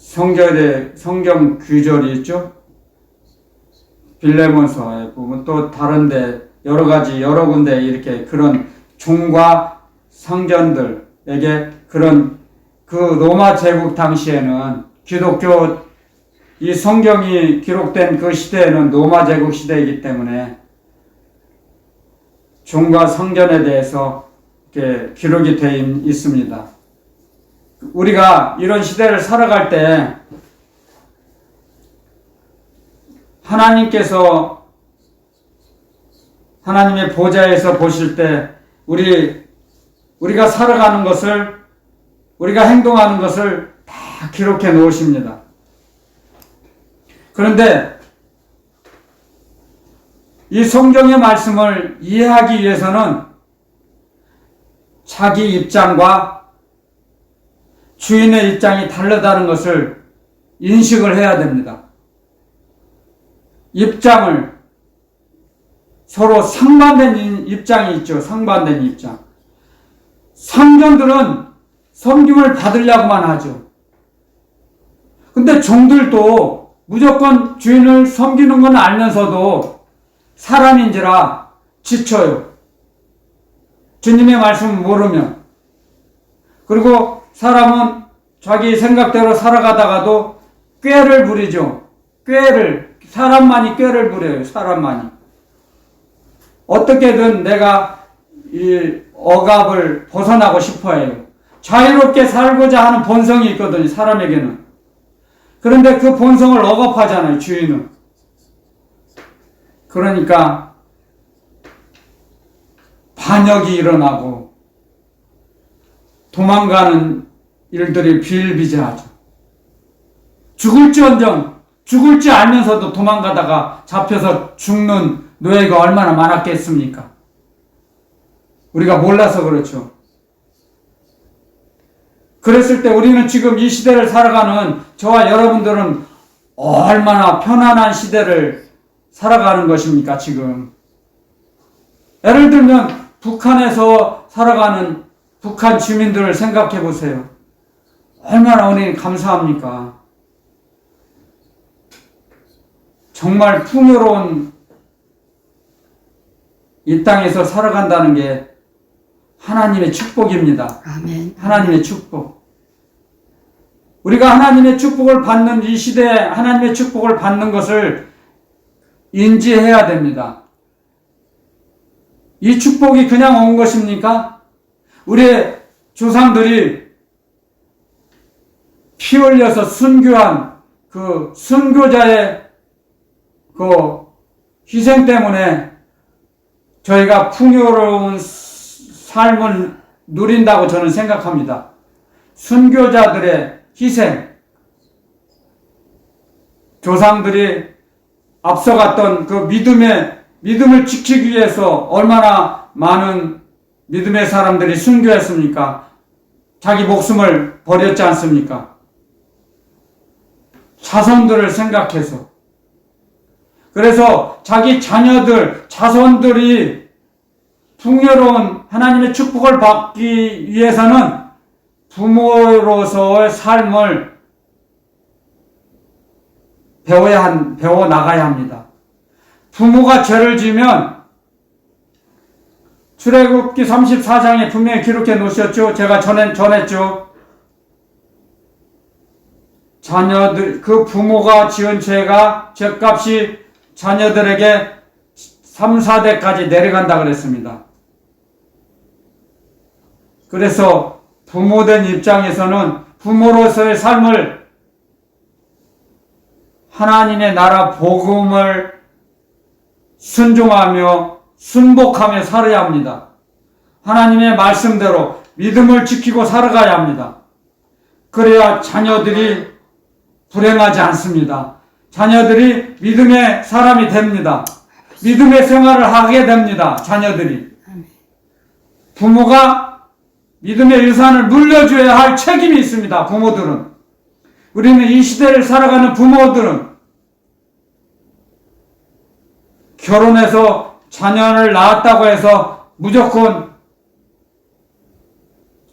성경 규절이 있죠. 빌레몬서에 보면 또 다른데 여러 군데 이렇게 그런 종과 성전들에게 그런 그 로마 제국 당시에는 기독교 이 성경이 기록된 그 시대에는 로마 제국 시대이기 때문에 종과 성전에 대해서 이렇게 기록이 되어 있습니다. 우리가 이런 시대를 살아갈 때 하나님께서 하나님의 보좌에서 보실 때 우리가 살아가는 것을 우리가 행동하는 것을 다 기록해 놓으십니다. 그런데 이 성경의 말씀을 이해하기 위해서는 자기 입장과 주인의 입장이 다르다는 것을 인식을 해야 됩니다. 입장을 서로 상반된 입장이 있죠. 상반된 입장. 상전들은 섬김을 받으려고만 하죠. 근데 종들도 무조건 주인을 섬기는 건 알면서도 사람인지라 지쳐요. 주님의 말씀을 모르면. 그리고 사람은 자기 생각대로 살아가다가도 꾀를 부리죠. 사람만이 꾀를 부려요. 사람만이. 어떻게든 내가 이 억압을 벗어나고 싶어 해요. 자유롭게 살고자 하는 본성이 있거든요. 사람에게는. 그런데 그 본성을 억압하잖아요. 주인은. 그러니까 반역이 일어나고 도망가는 일들이 비일비재하죠. 죽을지 알면서도 도망가다가 잡혀서 죽는 노예가 얼마나 많았겠습니까? 우리가 몰라서 그렇죠. 그랬을 때 우리는 지금 이 시대를 살아가는 저와 여러분들은 얼마나 편안한 시대를 살아가는 것입니까, 지금? 예를 들면 북한에서 살아가는 북한 주민들을 생각해 보세요. 얼마나 은혜에 감사합니까? 정말 풍요로운 이 땅에서 살아간다는 게 하나님의 축복입니다. 아멘. 하나님의 축복. 우리가 하나님의 축복을 받는 이 시대에 하나님의 축복을 받는 것을 인지해야 됩니다. 이 축복이 그냥 온 것입니까? 우리의 조상들이 피 흘려서 순교한 그 순교자의 그 희생 때문에 저희가 풍요로운 삶을 누린다고 저는 생각합니다. 순교자들의 희생, 조상들이 앞서갔던 그 믿음을 지키기 위해서 얼마나 많은 믿음의 사람들이 순교했습니까? 자기 목숨을 버렸지 않습니까? 자손들을 생각해서. 그래서 자기 자손들이 풍요로운 하나님의 축복을 받기 위해서는 부모로서의 삶을 배워나가야 합니다. 부모가 죄를 지으면 출애굽기 34장에 분명히 기록해 놓으셨죠. 제가 전했죠. 자녀들, 그 부모가 지은 죄값이 자녀들에게 3, 4대까지 내려간다 그랬습니다. 그래서 부모된 입장에서는 부모로서의 삶을 하나님의 나라 복음을 순종하며 순복하며 살아야 합니다. 하나님의 말씀대로 믿음을 지키고 살아가야 합니다. 그래야 자녀들이 불행하지 않습니다. 자녀들이 믿음의 사람이 됩니다. 믿음의 생활을 하게 됩니다. 자녀들이. 부모가 믿음의 유산을 물려줘야 할 책임이 있습니다. 부모들은. 우리는 이 시대를 살아가는 부모들은 결혼해서 자녀를 낳았다고 해서 무조건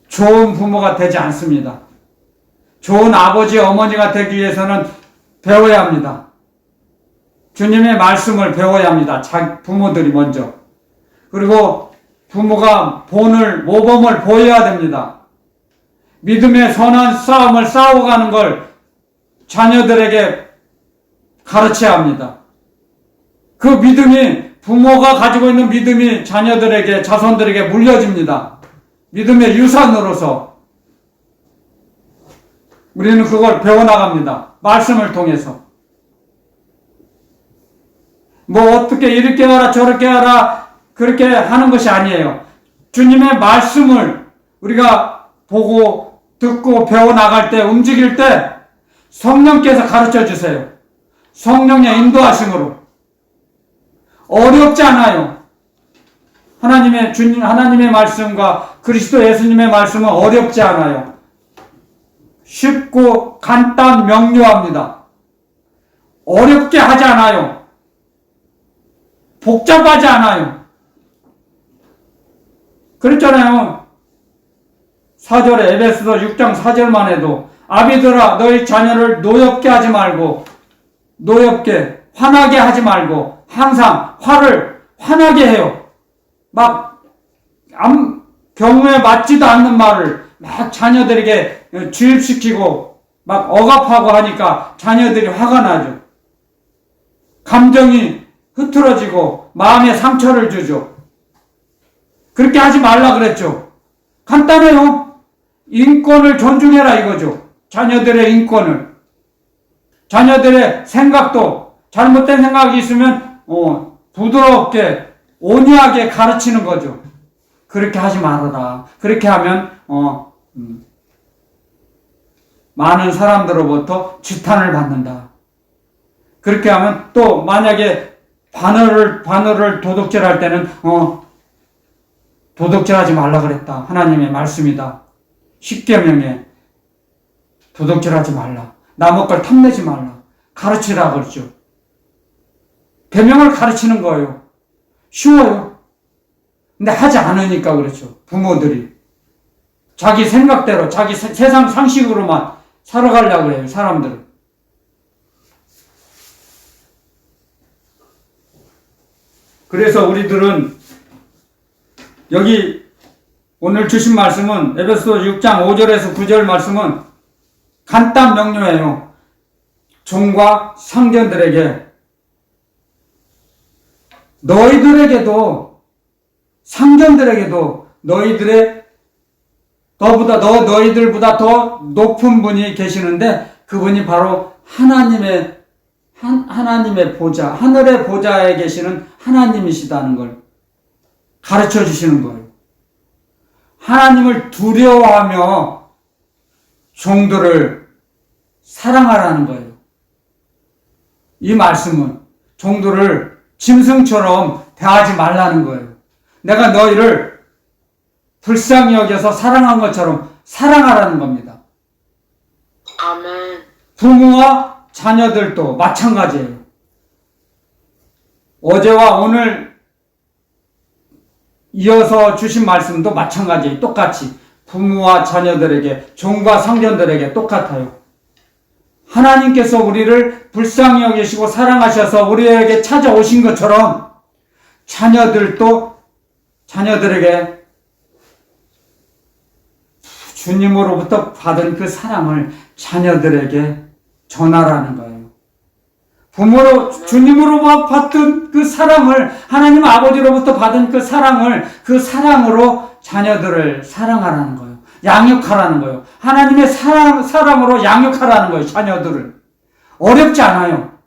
좋은 부모가 되지 않습니다. 좋은 아버지, 어머니가 되기 위해서는 배워야 합니다. 주님의 말씀을 배워야 합니다. 부모들이 먼저. 그리고 부모가 모범을 보여야 됩니다. 믿음의 선한 싸움을 싸워가는 걸 자녀들에게 가르쳐야 합니다. 그 믿음이, 부모가 가지고 있는 믿음이 자녀들에게, 자손들에게 물려집니다. 믿음의 유산으로서. 우리는 그걸 배워나갑니다. 말씀을 통해서. 어떻게 이렇게 하라 저렇게 하라 그렇게 하는 것이 아니에요. 주님의 말씀을 우리가 보고 듣고 배워나갈 때, 움직일 때 성령께서 가르쳐 주세요. 성령의 인도하심으로. 어렵지 않아요. 하나님의 말씀과 그리스도 예수님의 말씀은 어렵지 않아요. 쉽고 간단 명료합니다. 어렵게 하지 않아요. 복잡하지 않아요. 그랬잖아요. 4절에 에베소서 6장 4절만 해도 아비들아 너희 자녀를 노엽게 하지 말고 화나게 하지 말고 항상 화를 화나게 해요. 경우에 맞지도 않는 말을 자녀들에게 주입시키고 억압하고 하니까 자녀들이 화가 나죠. 감정이 흐트러지고 마음에 상처를 주죠. 그렇게 하지 말라 그랬죠. 간단해요. 인권을 존중해라 이거죠. 자녀들의 인권을. 자녀들의 생각도 잘못된 생각이 있으면 부드럽게 온유하게 가르치는 거죠. 그렇게 하지 말아라. 그렇게 하면 많은 사람들로부터 지탄을 받는다. 그렇게 하면 또 만약에 바늘을 도둑질할 때는 도둑질하지 말라 그랬다. 하나님의 말씀이다. 십계명에 도둑질하지 말라. 남의 걸 탐내지 말라. 가르치라 그러죠. 계명을 가르치는 거예요. 쉬워요. 근데 하지 않으니까 그렇죠. 부모들이 자기 생각대로 자기 세상 상식으로만 살아가려고 해요. 사람들은. 그래서 우리들은 여기 오늘 주신 말씀은 에베소 6장 5절에서 9절 말씀은 간단 명료해요. 종과 상견들에게 너희들에게도 상견들에게도 너희들보다 더 높은 분이 계시는데 그분이 바로 하나님의 보좌, 하늘의 보좌에 계시는 하나님이시다는 걸 가르쳐 주시는 거예요. 하나님을 두려워하며 종들을 사랑하라는 거예요. 이 말씀은 종들을 짐승처럼 대하지 말라는 거예요. 내가 너희를 불쌍히 여겨서 사랑한 것처럼 사랑하라는 겁니다. 아멘. 부모와 자녀들도 마찬가지예요. 어제와 오늘 이어서 주신 말씀도 마찬가지예요. 똑같이 부모와 자녀들에게, 종과 상견들에게 똑같아요. 하나님께서 우리를 불쌍히 여기시고 사랑하셔서 우리에게 찾아오신 것처럼 자녀들도 자녀들에게 주님으로부터 받은 그 사랑을 자녀들에게 전하라는 거예요. 부모로, 주님으로 받던 그 사랑을, 하나님 아버지로부터 받은 그 사랑으로 자녀들을 사랑하라는 거예요. 양육하라는 거예요. 하나님의 사랑으로 양육하라는 거예요. 자녀들을. 어렵지 않아요.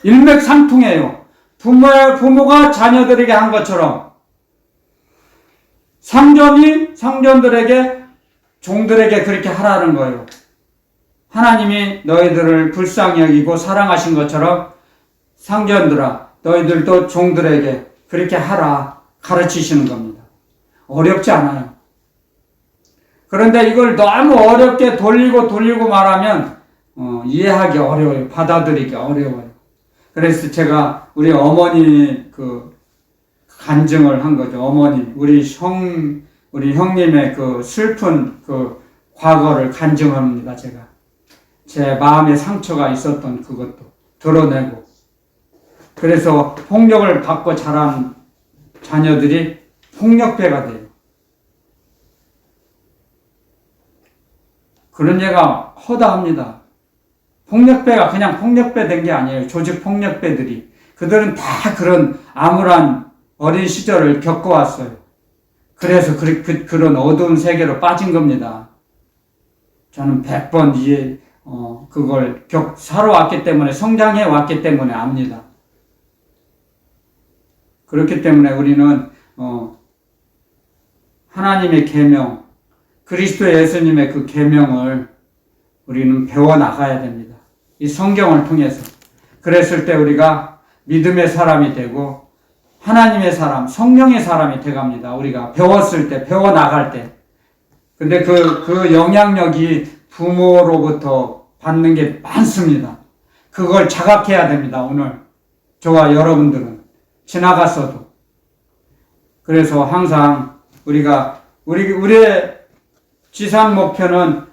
일맥상통해요. 부모가 자녀들에게 한 것처럼 상전이 상전들에게, 종들에게 그렇게 하라는 거예요. 하나님이 너희들을 불쌍히 여기고 사랑하신 것처럼 상전들아, 너희들도 종들에게 그렇게 하라 가르치시는 겁니다. 어렵지 않아요. 그런데 이걸 너무 어렵게 돌리고 말하면 이해하기 어려워요. 받아들이기 어려워요. 그래서 제가 우리 어머니 그 간증을 한 거죠. 어머니, 우리 형님의 그 슬픈 그 과거를 간증합니다. 제가 제 마음에 상처가 있었던 그것도 드러내고, 그래서 폭력을 받고 자란 자녀들이 폭력배가 돼요. 그런 얘가 허다합니다. 폭력배가 그냥 폭력배 된 게 아니에요. 조직 폭력배들이. 그들은 다 그런 암울한 어린 시절을 겪어왔어요. 그래서 그런 어두운 세계로 빠진 겁니다. 저는 100번 그걸 살아왔기 때문에, 성장해 왔기 때문에 압니다. 그렇기 때문에 우리는 하나님의 계명, 그리스도 예수님의 그 계명을 우리는 배워나가야 됩니다. 이 성경을 통해서. 그랬을 때 우리가 믿음의 사람이 되고 하나님의 사람, 성령의 사람이 돼갑니다. 우리가 배웠을 때, 배워나갈 때. 근데 그 영향력이 부모로부터 받는 게 많습니다. 그걸 자각해야 됩니다. 오늘 저와 여러분들은 지나갔어도. 그래서 항상 우리의 지상 목표는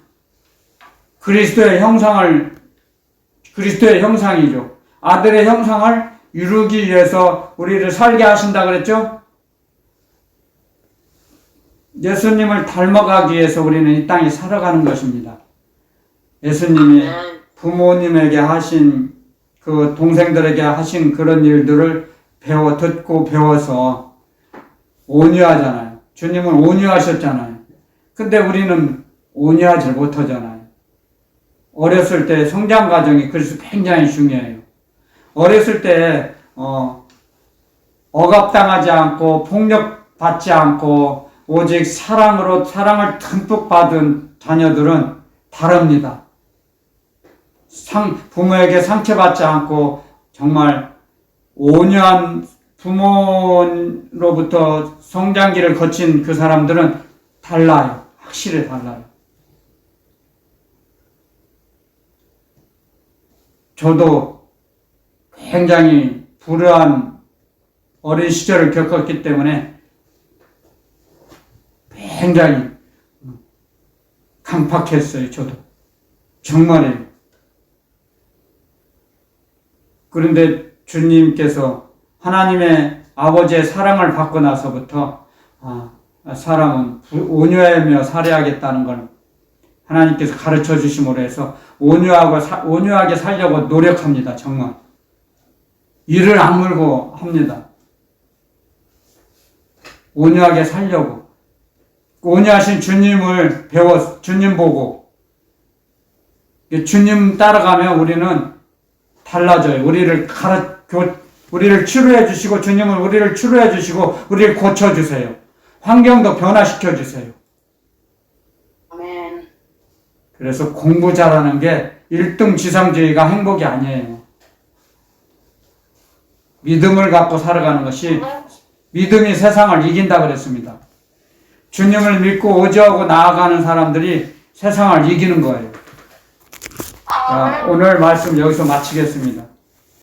그리스도의 형상이죠. 아들의 형상을 이루기 위해서 우리를 살게 하신다 그랬죠? 예수님을 닮아가기 위해서 우리는 이 땅에 살아가는 것입니다. 예수님이 부모님에게 하신, 그 동생들에게 하신 그런 일들을 듣고 배워서 온유하잖아요. 주님은 온유하셨잖아요. 근데 우리는 온유하지 못하잖아요. 어렸을 때 성장 과정이 그래서 굉장히 중요해요. 어렸을 때 억압당하지 않고 폭력받지 않고 오직 사랑을 듬뿍 받은 자녀들은 다릅니다. 부모에게 상처받지 않고 정말 온유한 부모로부터 성장기를 거친 그 사람들은 달라요. 확실히 달라요. 저도 굉장히 불우한 어린 시절을 겪었기 때문에 굉장히 강팍했어요. 저도. 정말이에요. 그런데 주님께서 하나님의 아버지의 사랑을 받고 나서부터 사람은 온유하며 살아야겠다는 걸 하나님께서 가르쳐 주심으로 해서 온유하게 살려고 노력합니다. 정말. 이를 악물고 합니다. 온유하게 살려고. 온유하신 주님을 주님 보고 주님 따라가면 우리는 달라져요. 우리를 치료해 주시고, 주님은 우리를 치료해 주시고 우리를 고쳐 주세요. 환경도 변화시켜 주세요. 아멘. 그래서 공부 잘하는 게 1등 지상주의가 행복이 아니에요. 믿음을 갖고 살아가는 것이, 믿음이 세상을 이긴다 그랬습니다. 주님을 믿고 의지하고 나아가는 사람들이 세상을 이기는 거예요. 자, 오늘 말씀 여기서 마치겠습니다.